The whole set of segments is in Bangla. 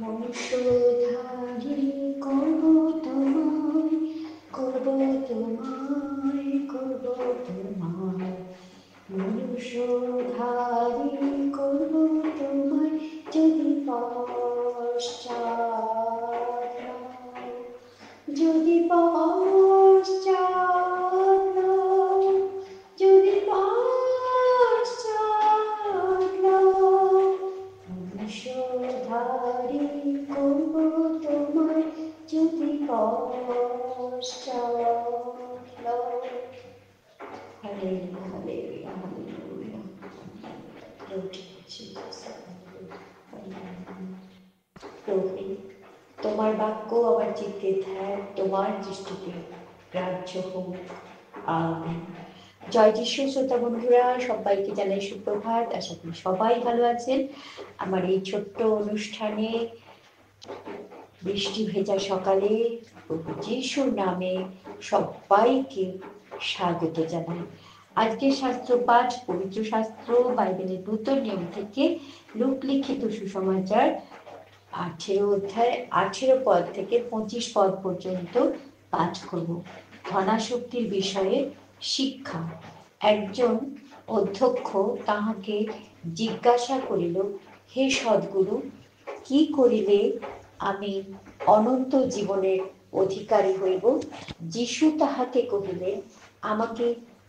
বংশধারী করব তোমায়, করব তোমায়, করব তোমায়, বংশধারী করব তোমায়, যদি পশ্চাৎ নাও, যদি পশ্চাৎ নাও, যদি পশ্চাৎ নাও, বংশধারী করব তোমায়, যদি পশ্চাৎ নাও। Hallelujah, hallelujah, hallelujah. Lord Jesus, প্রভু, তোমার বাক্য আমার চিত্তে ধ্যান, তোমার দৃষ্টিতে গ্রাহ্য হোক। আমেন। জয় যিশু। শ্রোতা বন্ধুরা, সবাইকে জানাই সুপ্রভাত। আশা করি সবাই ভালো আছেন। আমার এই ছোট্ট অনুষ্ঠানে বৃষ্টি ভেজা সকালে প্রভু যিশুর নামে সবাইকে স্বাগত জানাই। আজকে শাস্ত্র পাঠ, পবিত্র শাস্ত্র বাইবেলের নূতন নিয়ম থেকে লূক লিখিত সুসমাচার 18 অধ্যায় 18 পদ থেকে 25 পদ পর্যন্ত পাঠ করব। ধনাশক্তির বিষয়ে শিক্ষা। একজন অধ্যক্ষ তাহাকে জিজ্ঞাসা করিল, হে সদ্গুরু, কি করিলে আমি অনন্ত জীবনের অধিকারী হইব? যিশু তাহাকে কহিলেন, আমাকে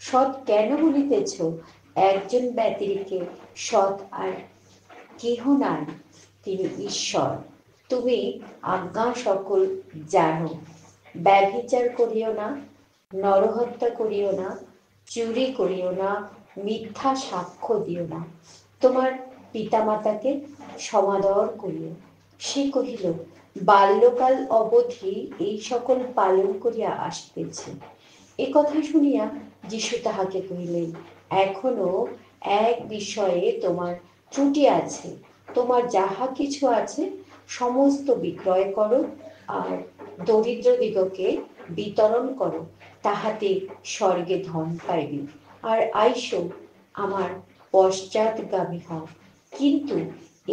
সৎ কেন বলিতেছ? একজন ব্যতিরেকে সৎ আর কেহ নাই, তিনি ঈশ্বর। তুমি আজ্ঞা সকল জানো, ব্যভিচার করিও না, নরহত্যা করিও না, চুরি করিও না, মিথ্যা সাক্ষ্য দিও না, তোমার পিতামাতাকে সমাদর করিও। সে কহিল, বাল্যকাল অবধি এই সকল পালন করিয়া আসিতেছি। এ কথা শুনিয়া যিশু তাহাকে কহিলেন, এখনো এক বিষয়ে তোমার ত্রুটি আছে। তোমার যাহা কিছু আছে সমস্ত বিক্রয় করো আর দরিদ্রদিগকে বিতরণ করো, তাহাতে স্বর্গে ধন পাইবে, আর আইসো আমার পশ্চাৎগামী হও। কিন্তু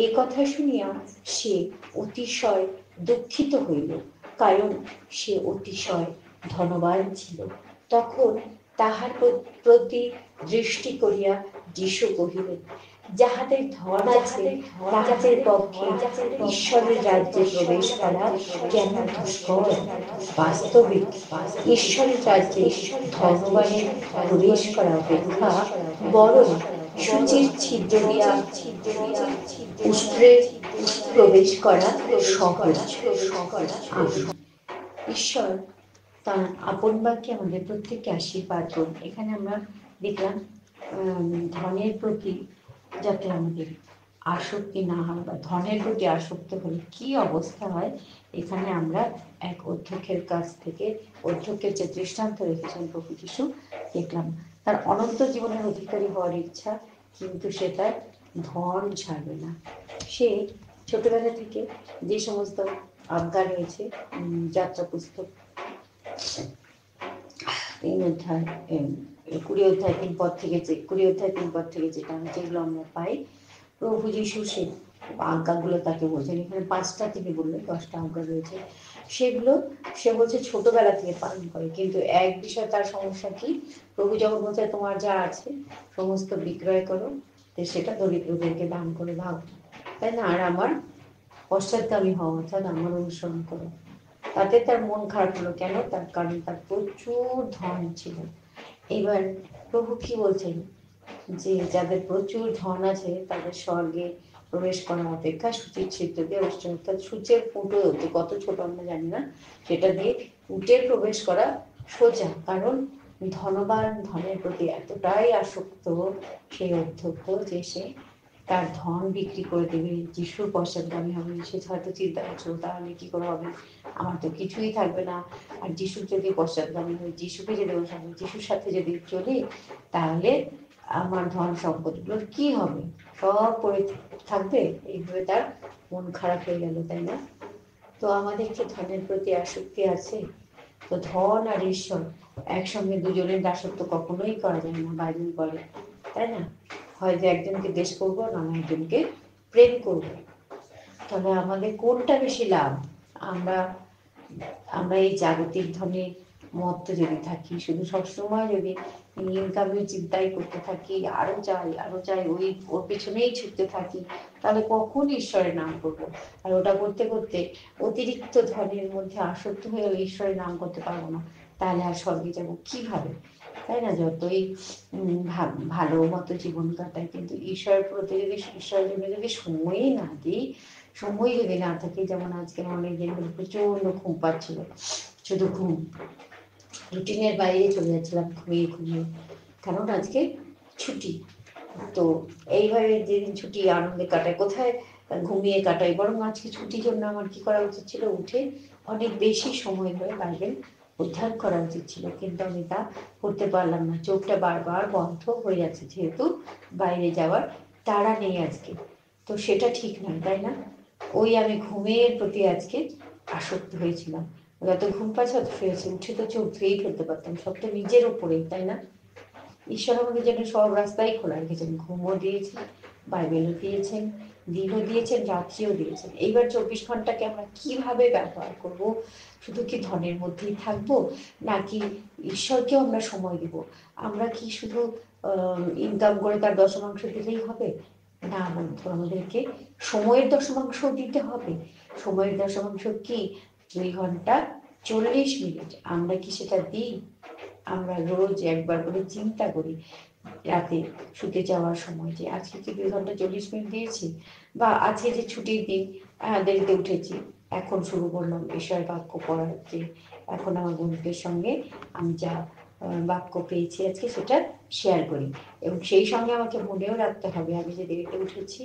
এ কথা শুনিয়া সে অতিশয় দুঃখিত হইল, কারণ সে অতিশয় ধনবান ছিল। তখন তাহার প্রতি দৃষ্টি করিয়া যিশু কহিলেন, যাহাদের ধন আছে তাহাদের পক্ষে ঈশ্বরের রাজ্যে প্রবেশ করা কেমন দুষ্কর। বাস্তবিক ঈশ্বরের রাজ্যে ধনবানের প্রবেশ করা অপেক্ষা বরং সূচির ছিদ্র দিয়া উষ্ট্রে প্রবেশ করা সহজ। ঈশ্বর তার আপন বাক্যে আমাদের প্রত্যেককে আশীর্বাদ করুন। এখানে আমরা দেখলাম ধনের প্রতি যাতে আমাদের আসক্তি না হয়, বা ধনের প্রতি আসক্ত হলে কি অবস্থা হয়, এখানে আমরা এক অধ্যক্ষের কাছ থেকে, অধ্যক্ষের যে দৃষ্টান্ত রেখেছেন প্রভু যিশু, দেখলাম তার অনন্ত জীবনের অধিকারী হওয়ার ইচ্ছা, কিন্তু সে তার ধন ছাড়বে না। সে ছোটবেলা থেকে যে সমস্ত আজ্ঞা রয়েছে, যাত্রা পুস্তক 3 অধ্যায় 20 অধ্যায় 3 পদ থেকে, 20 অধ্যায় 3 পদ থেকে যেগুলো আমরা পাই, প্রভু যিশু সে আজ্ঞাগুলো তাকে বলছেন। এখানে 5টা থেকে বললে 10টা আজ্ঞা রয়েছে, সেগুলো সে বলছে ছোটবেলা থেকে পালন করে। কিন্তু এক বিষয় তার সমস্যা কি, প্রভু যখন বলছে তোমার যা আছে সমস্ত বিক্রয় করো, তো সেটা দরিদ্রদেরকে দান করে দাও, তাই না, আর আমার পশ্চাৎগামী হওয়া, অর্থাৎ আমার অনুসরণ করো। তাতে তার মন খারাপ হলো। কেন? তার কারণ তার প্রচুর ধন ছিল। এবার প্রভু কি বলছেন, যে যাদের প্রচুর ধন আছে তাদের স্বর্গে প্রবেশ করা অপেক্ষা সূচির ছিদ্র দিয়ে, অর্থাৎ সূচের ফুটো হতে কত ছোট আমরা জানি না, সেটা দিয়ে উঠে প্রবেশ করা সোজা। কারণ ধনবান ধনের প্রতি এতটাই আসক্ত সেই অধ্যক্ষ যে সে তার ধন বিক্রি করে দেবে, যিশুর পশ্চাৎগামী হবে। সে হয়তো চিন্তা করছিল, তাহলে কি করে হবে, আমার তো কিছুই থাকবে না, আর যিশুর যদি পশ্চাৎগামী হই, যিশুকে যদি অনুসরণ করি, যিশুর সাথে যদি চলি, তাহলে আমার ধন সম্পদগুলোর কি হবে, সব পড়ে থাকবে। এইভাবে তার মন খারাপ হয়ে গেল, তাই না? তো আমাদের কি ধনের প্রতি আসক্তি আছে? তো ধন আর ঈশ্বর একসঙ্গে দুজনের দাসত্ব কখনোই করা যায় না, বাইবেল বলে, তাই না? হয়তো একজনকে দেশ করবো, না একজনকে প্রেম করবো। তবে আমাদের কোনটা বেশি লাভ? আমরা আমরা এই জাগতিক ধনে মত্ত যদি থাকি, শুধু সবসময় যদি ইনকামের চিন্তাই করতে থাকি, আরো চাই, ওর পেছনেই ছুটতে থাকি, তাহলে কখন ঈশ্বরের নাম করবো? আর ওটা করতে করতে অতিরিক্ত ধনের মধ্যে আসক্ত হয়ে ঈশ্বরের নাম করতে পারবো না, তাহলে আর স্বর্গে যাবো কিভাবে? তাই না? যতই ভালো মতো জীবন কাটাই, কিন্তু ঈশ্বরের প্রতি যদি, ঈশ্বরের জন্য যদি সময়ই না দিই, সময় যদি না থাকে, যেমন আজকে অনেক দিন ধরে প্রচন্ড ঘুম পাচ্ছিল, শুধু ঘুম, রুটিনের বাইরে চলে যাচ্ছিলাম ঘুমিয়ে, কারণ আজকে ছুটি। তো এইভাবে যেদিন ছুটি আনন্দে কাটায়, কোথায় ঘুমিয়ে কাটাই, বরং আজকে ছুটির জন্য আমার কি করা উচিত ছিল? উঠে অনেক বেশি সময় ধরে বাইবেল অধ্যয়ন করা উচিত ছিল, কিন্তু আমি তা করতে পারলাম না। চোখটা বারবার বন্ধ হয়ে যাচ্ছে, যেহেতু বাইরে যাওয়ার তাড়া নেই আজকে। তো সেটা ঠিক নয়, তাই না? আমি ঘুমের প্রতি আজকে আসক্ত হয়েছিলাম। যত ঘুম পাচ্ছে তত শুয়েছি, উঠে তো চোখ ধুয়েই ফেলতে পারতাম, সব তো নিজের উপরেই, তাই না? ঈশ্বর আমাদের জন্য সব রাস্তাই খোলা রেখেছেন, ঘুমও দিয়েছেন, বাইবেলও দিয়েছেন, দিনও দিয়েছেন, রাত্রিও দিয়েছেন। এইবার 24 ঘন্টাকে আমরা কিভাবে ব্যবহার করব? শুধু কি ধনের মধ্যেই থাকবো, নাকি ঈশ্বরকেও আমরা সময় দেব? আমরা কি শুধু ইনকাম করে তার দশমাংশ দিলেই হবে? না বন্ধু, আমাদেরকে সময়ের দশমাংশ দিতে হবে। সময়ের দশমাংশ কি? 2 ঘন্টা 40 মিনিট। আমরা কি সেটা দিই? আমরা রোজ একবার করে চিন্তা করি রাতে শুতে যাওয়ার সময়, যে আজকে কি 2 ঘন্টা 40 মিনিট দিয়েছি? বা আজকে যে ছুটির দিন, দেরিতে উঠেছি, এখন শুরু করলাম ঈশ্বরের বাক্য পড়ার, যে এখন আমার বন্ধুদের সঙ্গে আমি যা বাক্য পেয়েছি আজকে সেটা শেয়ার করি, এবং সেই সঙ্গে আমাকে মনেও রাখতে হবে, আমি যে দেরিতে উঠেছি,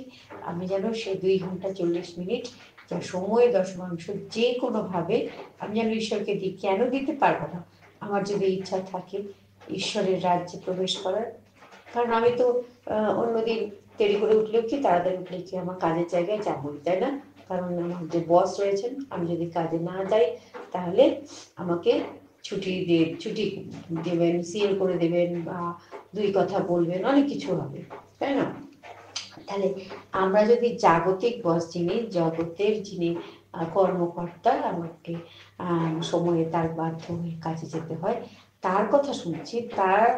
আমি যেন সেই 2 ঘন্টা 40 মিনিট যা সময়ের দশমাংশ যে কোনোভাবে আমি যেন ঈশ্বরকে দিই। কেন দিতে পারবো না? আমার যদি ইচ্ছা থাকে ঈশ্বরের রাজ্যে প্রবেশ করার। কারণ আমি তো অন্যদিন দেরি করে উঠলেও কি, তাড়াতাড়ি উঠলে কি, আমার কাজের জায়গায় যাবই, তাই না? কারণ আমার যে বস রয়েছেন, আমি যদি কাজে না যাই, তাহলে আমাকে ছুটি দেবেন, সিএল করে দেবেন, বা 2 কথা বলবেন, অনেক কিছু হবে, তাই না? তাহলে আমরা যদি জাগতিক বস, যিনি জগতের, যিনি কর্মকর্তা, আমাকে সময়ে তার বাধ্য হয়ে কাজে যেতে হয়, তার কথা শুনছি, তার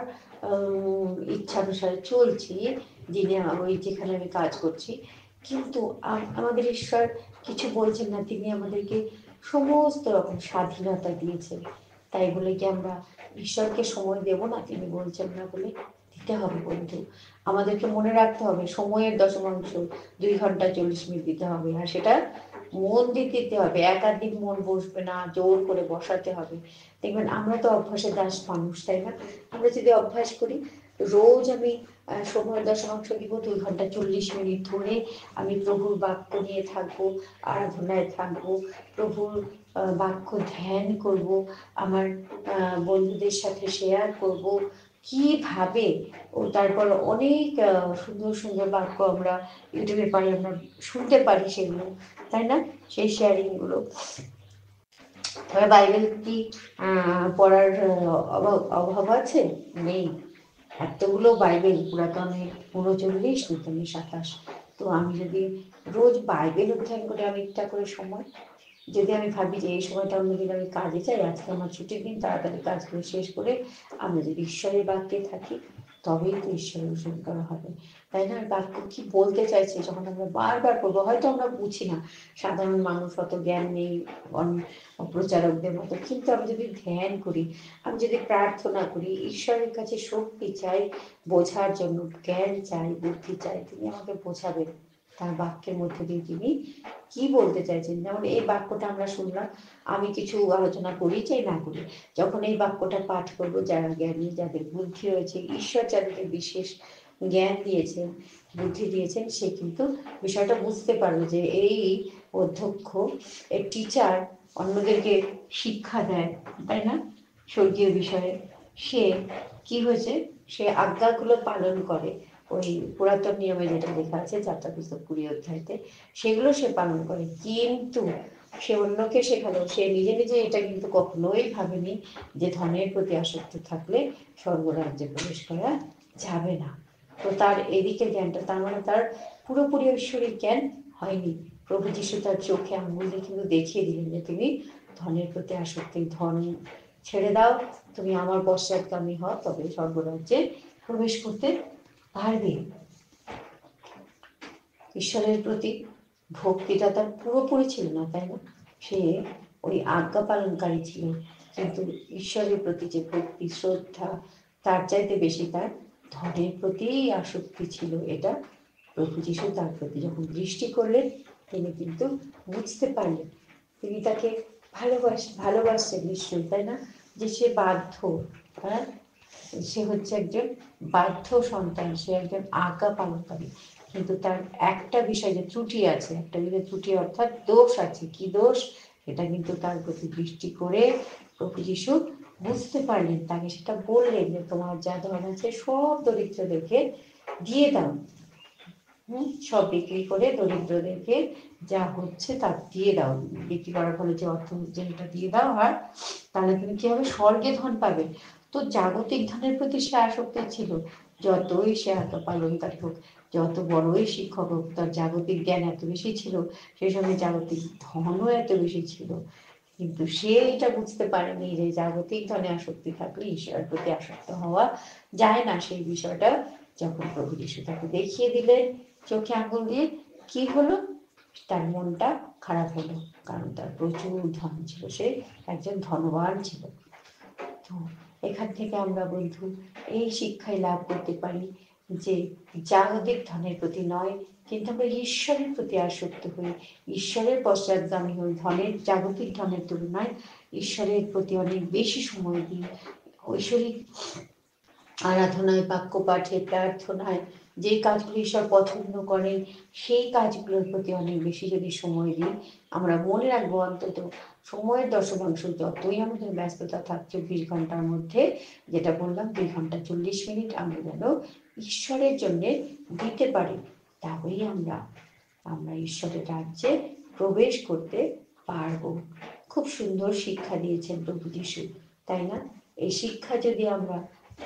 ইচ্ছানুসারে চলছি, যিনি যেখানে আমি কাজ করছি, কিন্তু আমাদের ঈশ্বর কিছু বলছেন না। তিনি আমাদেরকে সমস্ত রকম স্বাধীনতা দিয়েছেন, তাই বলে কি আমরা ঈশ্বরকে সময় দেব না? তিনি বলছেন না বলে? দিতে হবে বন্ধু। আমাদেরকে মনে রাখতে হবে, সময়ের দশমাংশ 2 ঘন্টা 40 মিনিট দিতে হবে, আর সেটা মন দিয়ে দিতে হবে। একাধিক মন বসবে না, জোর করে বসাতে হবে। দেখবেন, আমরা তো অভ্যাসের দাস মানুষ, তাই না? আমরা যদি অভ্যাস করি, রোজ আমি সময়ের দশমাংশ দিব, 2 ঘন্টা 40 মিনিট ধরে আমি প্রভুর বাক্য নিয়ে থাকবো, আরাধনায় থাকবো, প্রভুর বাক্য ধ্যান করব, আমার বন্ধুদের সাথে শেয়ার করব কিভাবে। ও তারপর অনেক সুন্দর সুন্দর বাক্য আমরা ইউটিউবে পাই, আমরা শুনতে পারি সেগুলো, তাই না? সেই শেয়ারিংগুলো। বাইবেল কি পড়ার অভাব আছে? নেই। এতগুলো বাইবেল, পুরাতনে 39, নতুনে 27। তো আমি যদি রোজ বাইবেল অধ্যয়ন করে অনেকটা করে সময়, যদি আমি ভাবি যে এই সময়টা অন্যদিন আমি কাজে যাই, আজকে আমার ছুটির দিন, তাড়াতাড়ি কাজগুলো শেষ করে আমরা যদি ঈশ্বরের বাক্যে থাকি, তবেই তো ঈশ্বরের অনুসরণ করা হবে, তাই না? বাক্য কি বলতে চাইছে যখন আমরা বারবার করবো, হয়তো আমরা বুঝি না, সাধারণ মানুষ অত জ্ঞান নেই প্রচারকদের মতো, কিন্তু আমি যদি ধ্যান করি, আমি যদি প্রার্থনা করি, ঈশ্বরের কাছে শক্তি চাই বোঝার জন্য, জ্ঞান চাই, বুদ্ধি চাই, তিনি আমাকে বোঝাবেন তার বাক্যের মধ্যে দিয়ে তিনি কি বলতে চাইছেন। যেমন এই বাক্যটা আমরা শুনলাম, আমি কিছু আলোচনা করি চাই না করি, যখন এই বাক্যটা পাঠ করব, যারা জ্ঞানী, যাদের বুদ্ধি রয়েছে, ঈশ্বর যাদেরকে বিশেষ জ্ঞান দিয়েছেন, বুদ্ধি দিয়েছেন, সে কিন্তু বিষয়টা বুঝতে পারবে যে এই অধ্যক্ষ, এই টিচার অন্যদেরকে শিক্ষা দেয়, তাই না? স্বর্গীয় বিষয়ে সে কি হয়েছে, সে আজ্ঞাগুলো পালন করে। ওই পুরাতন নিয়মে যেটা লেখা আছে, যাত্রা পুস্তক 20 অধ্যায়তে, সেগুলো সে পালন করে, কিন্তু সে অন্যকে শেখালো। সে নিজে নিজে এটা কিন্তু কখনোই ভাবেনি যে ধনের প্রতি আসক্ত থাকলে স্বর্গরাজ্যে প্রবেশ করা যাবে না। তো তার এদিকে জ্ঞানটা, তার মানে তার পুরোপুরি ঐশ্বরিক জ্ঞান হয়নি, প্রভু যিশু তার চোখে আঙুল দিয়ে কিন্তু দেখিয়ে দিলেন যে তুমি ধনের প্রতি আসক্তি, ধন ছেড়ে দাও, তুমি আমার পশ্চাৎগামী হও, তবে স্বর্গরাজ্যে প্রবেশ করতে পারবে। ঈশ্বরের প্রতি ভক্তিটা তার পুরোপুরি ছিল না, তাই না? সে ওই আজ্ঞা পালনকারী ছিল, কিন্তু ঈশ্বরের প্রতি যে ভক্তি শ্রদ্ধা তার চাইতে বেশি তার ধনের প্রতি আসক্তি ছিল। এটা প্রভু যিশু তার প্রতি যখন দৃষ্টি করলেন, তিনি কিন্তু বুঝতে পারলেন, তিনি তাকে ভালোবাসছেন নিশ্চয়ই, তাই না? যে সে বাধ্য, হ্যাঁ, সে হচ্ছে একজন বাধ্য সন্তান, সে একজন আজ্ঞা পালনকারী, কিন্তু তার একটা বিষয় যে ত্রুটি আছে, একটা বিষয় ত্রুটি অর্থাৎ দোষ আছে। কি দোষ? এটা কিন্তু তার প্রতি দৃষ্টি করে প্রভু যিশু বুঝতে পারলেন, তাকে সেটা বললেন যে তোমার যা ধন আছে সব দরিদ্রদেরকে দিয়ে দাও, সব বিক্রি করে দরিদ্রদেরকে যা হচ্ছে তা দিয়ে দাও, বিক্রি করার ফলে যে অর্থ যেটা দিয়ে দাও, আর তাহলে তুমি কি হবে, স্বর্গে ধন পাবে। তো জাগতিক ধনের প্রতি সে আসক্ত ছিল। যতই সে আজ্ঞা পালনকারী হোক, যত বড়ই শিক্ষক হোক, তার জাগতিক জ্ঞান এত বেশি ছিল, সেই সঙ্গে জাগতিক ধনও এত বেশি ছিল, কিন্তু সে এটা বুঝতে পারেনি যে জাগতিক ধনে আসক্তি থাকলে ঈশ্বরের প্রতি আসক্ত হওয়া যায় না। সেই বিষয়টা যখন প্রভু যিশু তাকে দেখিয়ে দিলেন চোখে আঙুল দিয়ে, কি হলো, তার মনটা খারাপ হলো, কারণ তার প্রচুর ধন ছিল, সে একজন ধনবান ছিল। তো এখান থেকে আমরা বন্ধু এই শিক্ষাই লাভ করতে পারি যে জাগতিক ধনের প্রতি নয়, কিন্তু আমরা ঈশ্বরের প্রতি আসক্ত হই, ঈশ্বরের পশ্চাৎগামী হই, ধনের জাগতিক ধনের তুলনায় ঈশ্বরের প্রতি অনেক বেশি সময় দিই, ঐশ্বরিক আরাধনায়, বাক্য পাঠে, প্রার্থনায়, যে কাজগুলো ঈশ্বর পছন্দ করেন সেই কাজগুলোর প্রতি অনেক বেশি যদি সময় দিই, আমরা মনে রাখবো অন্তত সময়ের দশমাংশ যতই আমাদের ব্যস্ততা থাক 24 ঘন্টার মধ্যে, যেটা বললাম 2 ঘন্টা 40 মিনিট আমরা যেন ঈশ্বরের জন্য দিতে পারি, তাহলেই আমরা ঈশ্বরের রাজ্যে প্রবেশ করতে পারবো। খুব সুন্দর শিক্ষা দিয়েছেন প্রভু যিশু, তাই না? এই শিক্ষা যদি আমরা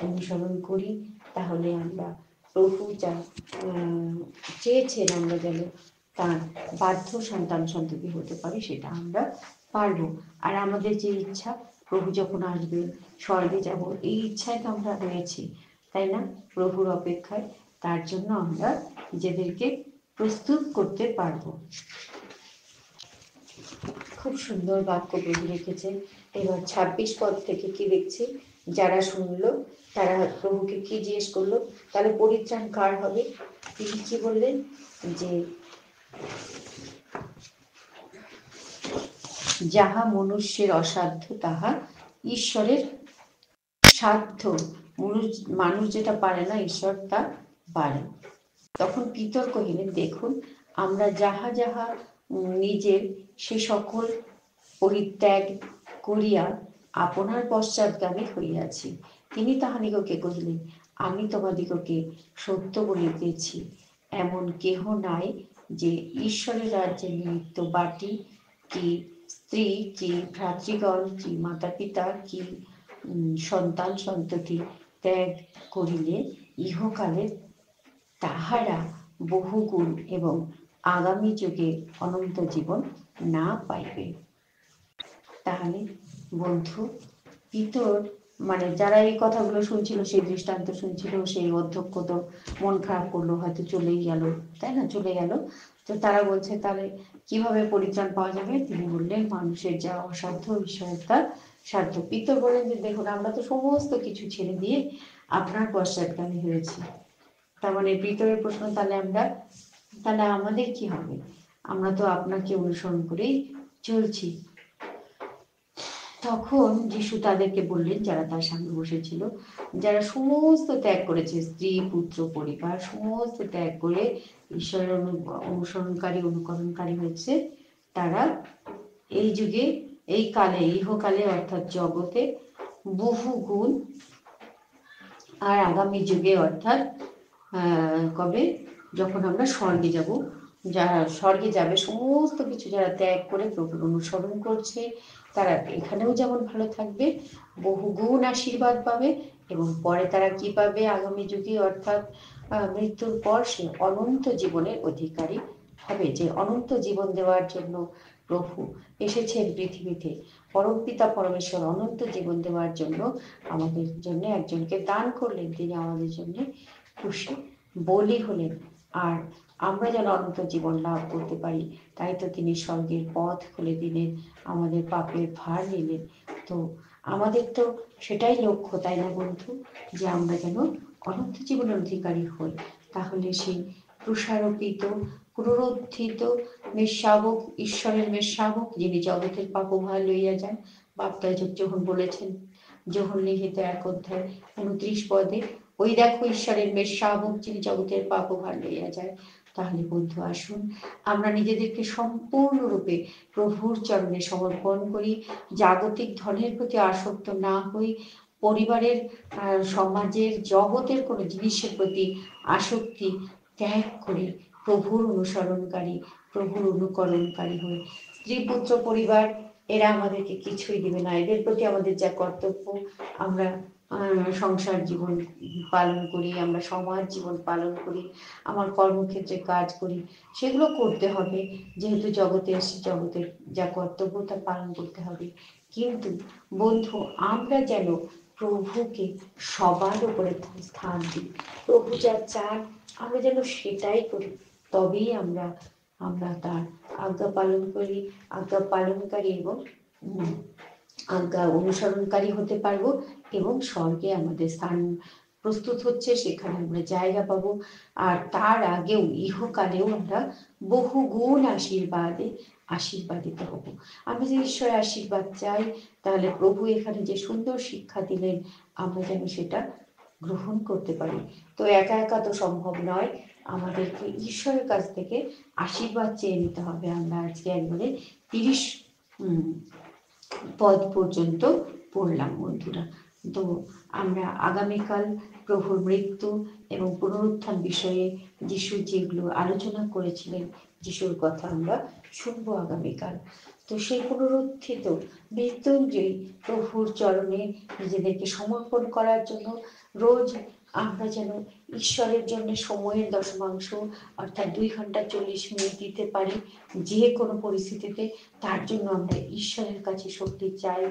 অনুসরণ করি, তাহলে আমরা প্রভু যা চেয়েছেন আমরা যেন তার বাধ্য সন্তান সন্ততি হতে পারি, সেটা আমরা পারবো। আর আমাদের যে ইচ্ছা, প্রভু যখন আসবে স্বর্গে যাব, এই ইচ্ছায় তো আমরা রয়েছি, তাই না? প্রভুর অপেক্ষায়, তার জন্য আমরা নিজেদেরকে প্রস্তুত করতে পারবো। খুব সুন্দর বাক্য প্রভু রেখেছেন। এবার 26 পদ থেকে কি দেখছি, যারা শুনলো তারা প্রভুকে কি জিজ্ঞেস করলো, তাহলে পরিত্রাণ কার হবে? তিনি কি বললেন, যে যাহা মনুষ্যের অসাধ্য তাহা ঈশ্বরের সাধ্য। মানুষ যেটা পারে না, ঈশ্বর তা পারে। তখন পিতর কহিলেন, দেখুন আমরা যাহা যাহা নিজের সে সকল পরিত্যাগ করিয়া আপনার পশ্চাৎগামী হইয়াছি। তিনি তাহাদিগকে কহিলেন, আমি তোমাদিগকে সত্য বলিতেছি, এমন কেহ নাই যে ঈশ্বরের রাজ্যে নিমিত্ত বাটি কি স্ত্রী কি ভ্রাতৃগণ কি মাতা পিতা কি সন্তান সন্ততি ত্যাগ করিলে ইহকালে তাহারা বহুগুণ এবং আগামী যুগে অনন্ত জীবন না পাইবে। তাহলে বন্ধু, পিতর মানে যারা এই কথাগুলো শুনছিল, সেই দৃষ্টান্ত শুনছিল, সেই অধ্যক্ষ তো মন খারাপ করলো, হয়তো চলেই গেল, তাই না? চলে গেল। তো তারা বলছে তাহলে কিভাবে পরিত্রাণ পাওয়া যাবে? তিনি বললেন, মানুষের যা অসাধ্য ঈশ্বরের তা সাধ্য। পিতর বলেন যে দেখুন, আমরা তো সমস্ত কিছু ছেড়ে দিয়ে আপনার পশ্চাৎগামী হয়েছি। তার মানে পিতরের প্রশ্ন, তাহলে আমাদের কি হবে? আমরা তো আপনাকে অনুসরণ করেই চলছি। তখন যিশু তাদেরকে বললেন, যারা তার সামনে বসেছিল, যারা সমস্ত ত্যাগ করেছে, স্ত্রী পুত্র পরিবার সমস্ত ত্যাগ করে ঈশ্বরের অনুসরণকারী অনুকরণকারী হয়েছে, তারা এই যুগে এই কালে ইহকালে অর্থাৎ জগতে বহু গুণ, আর আগামী যুগে অর্থাৎ কবে, যখন আমরা স্বর্গে যাব, যারা স্বর্গে যাবে সমস্ত কিছু যারা ত্যাগ করে প্রভুর অনুসরণ করছে, তারা এখানেও যেমন ভালো থাকবে, বহুগুণ আশীর্বাদ পাবে, এবং পরে তারা কি পাবে? আগামী যুগে অর্থাৎ মৃত্যুর পর সে অনন্ত জীবনের অধিকারী হবে যে অনন্ত জীবন দেওয়ার জন্য প্রভু এসেছেন পৃথিবীতে। পরমপিতা পরমেশ্বর অনন্ত জীবন দেওয়ার জন্য আমাদের জন্য একজনকে দান করলেন, তিনি আমাদের জন্য খুশি বলি হলেন। আর আমরা যেন অনন্ত জীবন লাভ করতে পারি, তাই তো তিনি স্বর্গের পথ খুলে দিলেন, আমাদের পাপের ভার নিলেন। তো আমাদের তো সেটাই লক্ষ্য, তাই না বন্ধু, যে আমরা যেন অনন্ত জীবনের অধিকারী হই। তাহলে সেই প্রসারোপিত পুনরুত্থিত মেষশাবক, ঈশ্বরের মেষশাবক, যিনি জগতের পাপভার লইয়া যান, বাপ্তায়জক যোহন বলেছেন, যোহন লিখিত 1 অধ্যায় 29 পদে, ওই দেখো ঈশ্বরের মেষশাবক, যিনি জগতের পাপভার লইয়া যায়। তাহলে বন্ধু আসুন আমরা নিজেদেরকে সম্পূর্ণরূপে প্রভুর চরণে সমর্পণ করি, জাগতিক ধনের প্রতি আসক্ত না হই, পরিবারের, সমাজের, জগতের কোনো জিনিসের প্রতি আসক্তি ত্যাগ করে প্রভুর অনুসরণকারী, প্রভুর অনুকরণকারী হই। স্ত্রী পুত্র পরিবার এরা আমাদেরকে কিছুই দিবে না, এদের প্রতি আমাদের যা কর্তব্য, আমরা সংসার জীবন পালন করি, আমরা সমাজ জীবন পালন করি, আমার কর্মক্ষেত্রে কাজ করি, সেগুলো করতে হবে, যেহেতু জগতে এসে জগতের যা কর্তব্য তা পালন করতে হবে। কিন্তু বন্ধু আমরা যেন প্রভুকে সবার উপরে স্থান দিই, প্রভু যা চান আমরা যেন সেটাই করি, তবেই আমরা তার আজ্ঞা পালন করি, আজ্ঞা পালনকারী এবং আজ্ঞা অনুসরণকারী হতে পারবো, এবং স্বর্গে আমাদের স্থান প্রস্তুত হচ্ছে, সেখানে আমরা জায়গা পাবো। আর তার আগেও ইহকালেও আমরা বহু গুণ আশীর্বাদিত হব। আমি যে ঈশ্বরের আশীর্বাদ চাই, তাহলে প্রভু এখানে যে সুন্দর শিক্ষা দিলেন আমরা যেন সেটা গ্রহণ করতে পারি। তো একা একা তো সম্ভব নয়, আমাদেরকে ঈশ্বরের কাছ থেকে আশীর্বাদ চেয়ে নিতে হবে। আমরা আজকে একবারে 30 পদ পর্যন্ত পড়লাম বন্ধুরা। তো আমরা আগামীকাল প্রভুর মৃত্যু এবং পুনরুত্থান বিষয়ে যিশু যেগুলো আলোচনা করেছিলেন, যিশুর কথা আমরা শুনবো আগামীকাল। তো সেই পুনরুত্থিত মৃত্যুঞ্জয়ী প্রভুর চরণে নিজেদেরকে সমর্পণ করার জন্য রোজ আমরা যেন ঈশ্বরের জন্য সময়ের দশমাংশ অর্থাৎ 2 ঘন্টা 40 মিনিট দিতে পারি যে কোনো পরিস্থিতিতে। তার জন্য আমরা ঈশ্বরের কাছে শক্তি চাই,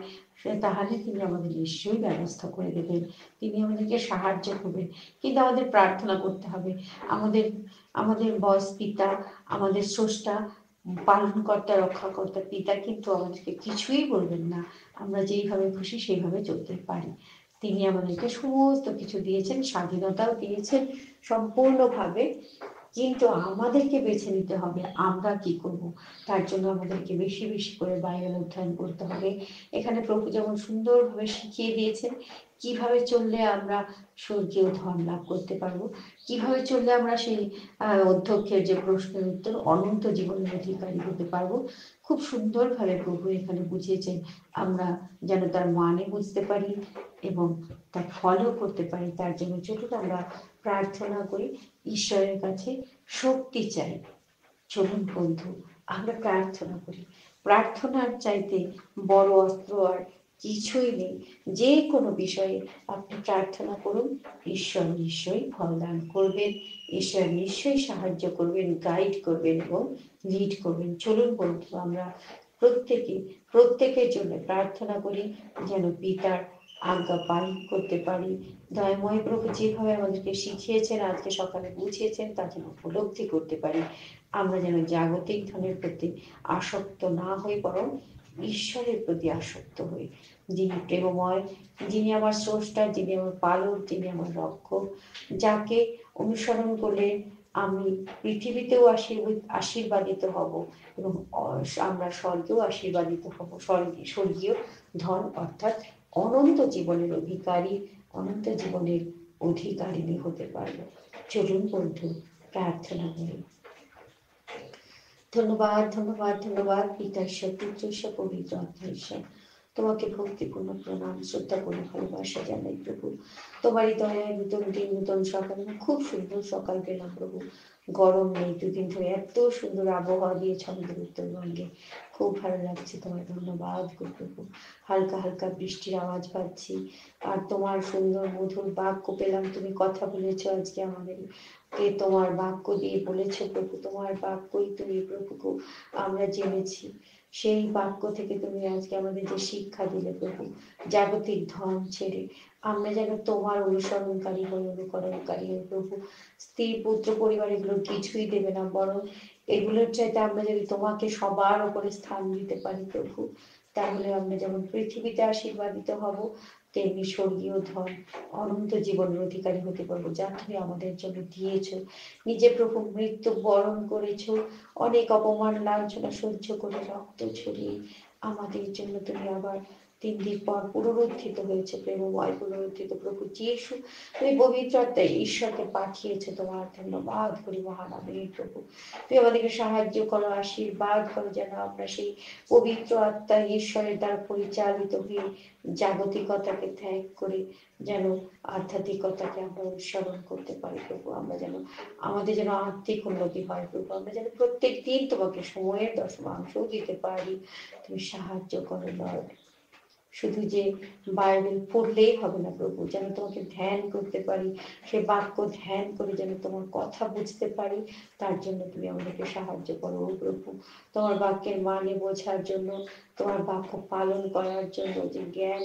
তাহলে তিনি আমাদের নিশ্চয়ই ব্যবস্থা করে দেবেন, তিনি আমাদেরকে সাহায্য করবেন। কিন্তু আমাদের প্রার্থনা করতে হবে। আমাদের বস পিতা, আমাদের স্রষ্টা, পালনকর্তা, রক্ষাকর্তা পিতা কিন্তু আমাদেরকে কিছুই বলবেন না, আমরা যেইভাবে খুশি সেইভাবে চলতে পারি। তিনি আমাদেরকে সমস্ত কিছু দিয়েছেন, স্বাধীনতাও দিয়েছেন সম্পূর্ণভাবে, কিন্তু আমাদেরকে বেছে নিতে হবে আমরা কি করব। তার জন্য আমাদেরকে বেশি বেশি করে বাইবেল অধ্যয়ন করতে হবে। এখানে প্রভু যেমন সুন্দরভাবে শিখিয়ে দিয়েছেন কিভাবে চললে আমরা স্বর্গীয় ধন লাভ করতে পারবো, কিভাবে চললে আমরা সেই অধ্যক্ষের যে প্রশ্নের উত্তর অনন্ত জীবনের অধিকারী হতে পারবো, খুব সুন্দরভাবে প্রভু এখানে বুঝিয়েছেন। আমরা যেন তার মানে বুঝতে পারি এবং তার ফলো করতে পারি। তার জন্য চলুন আমরা প্রার্থনা করি, ঈশ্বরের কাছে শক্তি চাই। চলুন বন্ধু আমরা প্রার্থনা করি। প্রার্থনার চাইতে বড় অস্ত্র আর কিছুই নেই। যে কোনো বিষয়ে আপনি প্রার্থনা করুন, ঈশ্বর নিশ্চয়ই ফলদান করবেন, ঈশ্বর নিশ্চয়ই সাহায্য করবেন, গাইড করবেন এবং লিড করবেন। চলুন বন্ধু আমরা প্রত্যেকের জন্য প্রার্থনা করি যেন পিতার আজ্ঞা পালন করতে পারি। দয়াময় প্রভু যেভাবে আমাদেরকে শিখিয়েছেন, আজকে সকালে বুঝিয়েছেন, তা যেন উপলব্ধি করতে পারি। আমরা যেন জাগতিক ধনের প্রতি আসক্ত না হই, বরং ঈশ্বরের প্রতি আসক্ত হই, যিনি প্রেমময়, যিনি আমার স্রষ্টা, যিনি আমার পালক, যিনি আমার রক্ষক, যাকে অনুসরণ করলে আমি পৃথিবীতেও আশীর্বাদিত হব এবং আমরা স্বর্গেও আশীর্বাদিত হব, স্বর্গীয় ধন অর্থাৎ অনন্ত জীবনের অধিকারিণী হতে পারবো। চলুন বন্ধু প্রার্থনা করি। ধন্যবাদ ধন্যবাদ ধন্যবাদ পিতা ঈশ্বর, পুত্র ঈশ্বর, পবিত্র আত্মা ঈশ্বর। তোমাকে ভক্তিপূর্ণ প্রণাম, শ্রদ্ধা করে ভালোবাসা জানাই প্রভু। তোমারই দয়ায় নতুন দিন, নতুন সকাল, খুব সুন্দর সকাল পেলাম প্রভু। গরম নেই, দুদিন ধরে এত সুন্দর আবহাওয়া দিয়েছে আমাদের উত্তরবঙ্গে, খুব ভালো লাগছে। তোমার ধন্যবাদ প্রভু। হালকা হালকা বৃষ্টির আওয়াজ পাচ্ছি, আর তোমার সুন্দর মধুর বাক্য পেলাম, তুমি কথা বলেছো আজকে আমাদের কে, তোমার বাক্য দিয়ে বলেছো প্রভু, তোমার বাক্যই তুমি প্রভু আমরা জেনেছি, সেই বাক্য থেকে তুমি আজকে আমাদের যে শিক্ষা দিলে প্রভু, জাগতিক ধন ছেড়ে আমরা যেন তোমার অনুসরণকারী হই, অনুকরণকারী হই প্রভু। স্ত্রী পুত্র পরিবার এগুলো কিছুই দেবে না, বরং এগুলোর চাইতে আমরা যদি তোমাকে সবার উপরে স্থান দিতে পারি প্রভু, তাহলে আমরা যেমন পৃথিবীতে আশীর্বাদিত হব, তেমনি স্বর্গীয় ধন অনন্ত জীবনের অধিকারী হতে পারবো, যা তুমি আমাদের জন্য দিয়েছ। নিজে প্রভু মৃত্যু বরণ করেছ, অনেক অপমান লাঞ্ছনা সহ্য করে রক্ত ছড়িয়ে আমাদের জন্য তুমি আবার 3 দিন পর পুনরুত্থিত হয়েছে, প্রেমময় পুনরুত্থিত প্রভু যিশু, তুমি পবিত্র আত্মায় ঈশ্বরকে পাঠিয়েছো, তোমার ধন্যবাদ করি মহানামের প্রভু। তুমি আমাদেরকে সাহায্য করো, আশীর্বাদ করো, যেন আমরা সেই পবিত্র আত্মা ঈশ্বরের দ্বারা পরিচালিত হয়ে জাগতিকতাকে ত্যাগ করে যেন আধ্যাত্মিকতাকে আমরা অনুসরণ করতে পারি প্রভু। আমরা যেন আমাদের যেন আর্থিক উন্নতি হয় প্রভু, আমরা যেন প্রত্যেক দিন তোমাকে সময়ের দশমাংশও দিতে পারি, তুমি সাহায্য করো লর্ড। শুধু যে বাইবেল পড়লেই হবে না প্রভু, যেন তোমাকে ধ্যান করতে পারি, সে বাক্য ধ্যান করে যেন তোমার কথা বুঝতে পারি, তার জন্য তুমি আমাদেরকে সাহায্য করো প্রভু। তোমার বাক্যের মানে বোঝার জন্য, তোমার বাক্য পালন করার জন্য যে জ্ঞান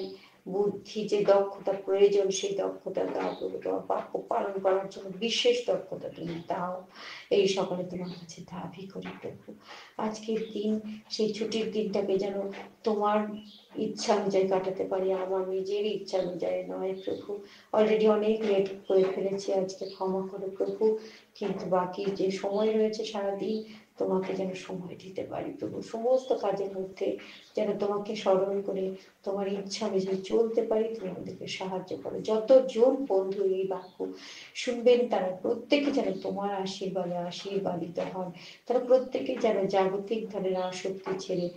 বুদ্ধি যে দক্ষতা প্রয়োজন, সেই দক্ষতা দাও প্রভু। তোমার বাক্য পালন করার জন্য বিশেষ দক্ষতা তুমি দাও, এই সকালে তোমার কাছে দাবি করি প্রভু। আজকের দিন, সেই ছুটির দিনটাকে যেন তোমার ইচ্ছা অনুযায়ী কাটাতে পারি, আমার নিজের ইচ্ছা অনুযায়ী নয় প্রভু। অলরেডি অনেক লেট করে ফেলেছি, আজকে ক্ষমা করো প্রভু, কিন্তু বাকি যে সময় রয়েছে সারাদিন তোমাকে যেন সময় দিতে পারি প্রভু। সমস্ত কাজের মধ্যে যেন তোমাকে স্মরণ করে তোমার ইচ্ছা অনুযায়ী চলতে পারি, তুমি আমাদেরকে সাহায্য করো। যতজন বন্ধু এই বাক্য শুনবেন তারা প্রত্যেকে যেন তোমার আশীর্বাদে আশীর্বাদিত হন, তারা প্রত্যেকে যেন জাগতিক ধনের আসক্তি ছেড়ে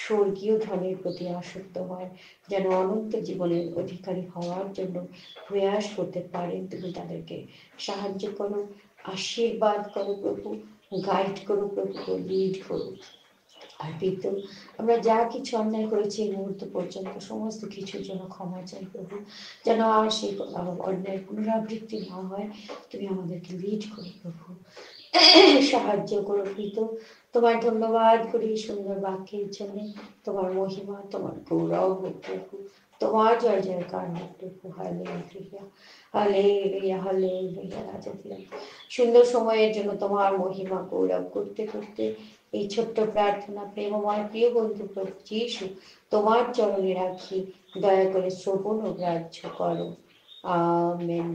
স্বর্গীয় ধনের প্রতি আসক্ত হয়, যেন অনন্ত জীবনের অধিকারী হওয়ার জন্য প্রয়াস করতে পারেন। তুমি তাদেরকে সাহায্য করো, আশীর্বাদ করো প্রভু, গাইড করো প্রভু, লিড করো। আর পিতু, আমরা যা কিছু অন্যায় করেছি এই মুহূর্ত পর্যন্ত সমস্ত কিছুর জন্য ক্ষমা চাই প্রভু, যেন আর সেই অন্যায় পুনরাবৃত্তি না হয়। তুমি আমাদেরকে লিড করো প্রভু, সাহায্য করো পিতু। তোমার ধন্যবাদ করি সুন্দর বাক্যের জন্য, তোমার মহিমা তোমার গৌরব হোক প্রভু, তোমার জয় জয়কার হোক প্রভু। হালেলুয়া হালেলুয়া হালেলুয়া রাজা দিলাম। সুন্দর সময়ের জন্য তোমার মহিমা গৌরব করতে করতে এই ছোট্ট প্রার্থনা প্রেমময় প্রিয় বন্ধু প্রভু যিশু তোমার চরণে রাখি, দয়া করে শ্রবণ ও গ্রাহ্য করো। Amen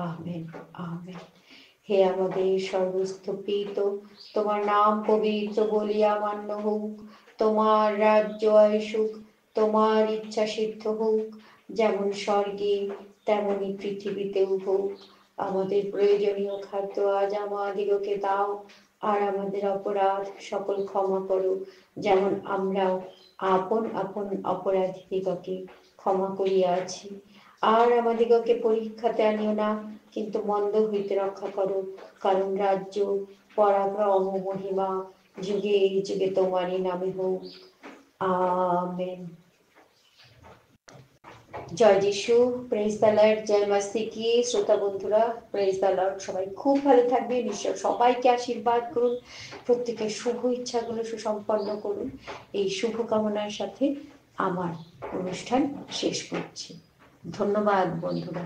amen amen. হে আমাদের সর্বস্থপিত, তোমার নাম পবিত্র বলিয়া মান্য হোক, তোমার রাজ্য আসুক, তোমার ইচ্ছা সিদ্ধ হোক, যেমন স্বর্গে তেমনি পৃথিবীতেও হোক। আমাদের প্রয়োজনীয় খাদ্য আজ আমাদিগকে দাও, আর আমাদের অপরাধ সকল ক্ষমা করো, যেমন আমরাও আপন আপন অপরাধীদিগকে ক্ষমা করিয়াছি। আর আমাদিগকে পরীক্ষাতে আনিও না, কিন্তু মন্দ হইতে রক্ষা করো, কারণ রাজ্য পরাক্রম মহিমা যুগে যুগে তোমারই নামে হোক। আমেন। জয় যিশু, প্রেজ দ্য লর্ড, জয় মাসি কি শ্রোতা বন্ধুরা, প্রেজ দ্য লর্ড। সবাই খুব ভালো থাকবেন, ঈশ্বর সবাইকে আশীর্বাদ করুন, প্রত্যেকের শুভ ইচ্ছাগুলো সুসম্পন্ন করুন। এই শুভ কামনার সাথে আমার অনুষ্ঠান শেষ করছি। ধন্যবাদ বন্ধুরা।